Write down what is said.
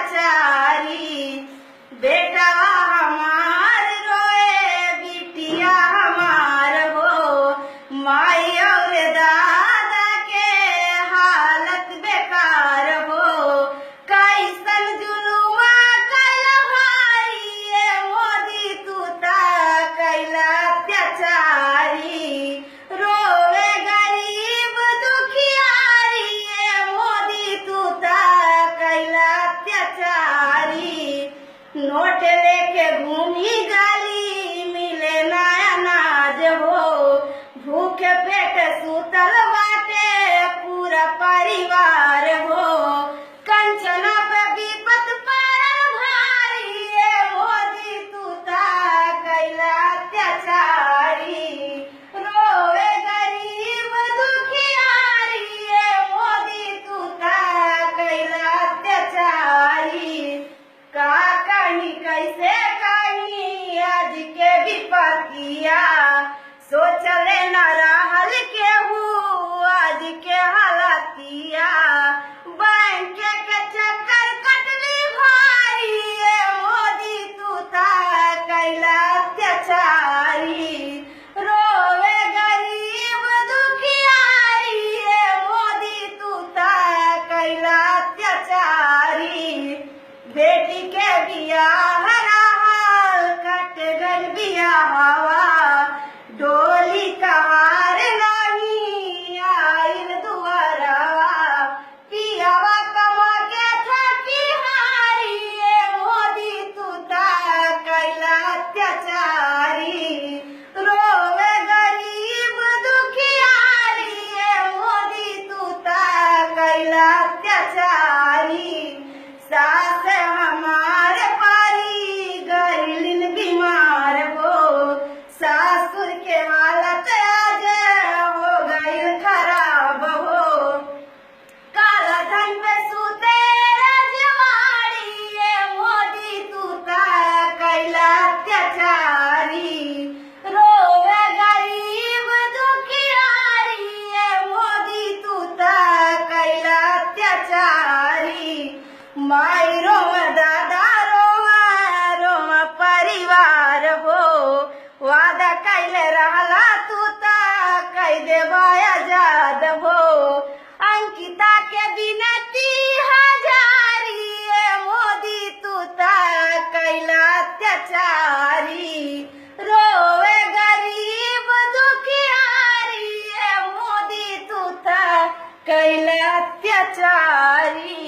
अत्याचारी। बेटा हमार रोए बिटिया हमार हो, माई और दादा के हालत बेकार हो। कैसन जुलुमा कैला भारी ये मोदी तू ता कैला अत्याचारी। रोवे गरीब दुखियारी ये मोदी तू ता कैला अत्याचारी। नोट लेके घूमी गाली मिले ना अनाज हो, भूखे पेट सुतल बाटे पूरा परिवार हो। कंचना पे विपत पड़ल भारी ये मोदी तू ता कैला अत्याचारी। रोवे गरीब दुखियारी ये मोदी तू ता कैला अत्याचारी। का कहीं कैसे कहीं आज के विपतिया, सोचले न रहल केहू आज के हालतिया। बैंक के चक्कर कटली भारी ये मोदी तू ता कैला अत्याचारी। रोवे गरीब दुखियारी ये मोदी तू ता कैला अत्याचारी। बेटी के बियाह रहल कट गइल बियाहवा, डोली कहार नहीं आइल दुआरवा। पियावा कमा के थकी हारी ये मोदी तू ता कैला अत्याचारी। रोवे गरीब दुखियारी ये मोदी तू ता कैला अत्याचारी। सास हमार पारी गइलिन बीमार हो, सासुर के हालत आज हो गइल खराब हो। काला धन पे सूते रजवाड़ी ये मोदी तू ता कैला अत्याचारी। रोवे गरीब दुखियारी ये मोदी तू ता कैला अत्याचारी। माई रोवा दादा रोवा रोवा परिवार हो, वादा कैले रहला तू ता कई देबा आजाद हो। अंकिता के बिनती हजारी ये मोदी तू ता कैला अत्याचारी। रोवे गरीब दुखियारी ये मोदी तू ता कैला अत्याचारी।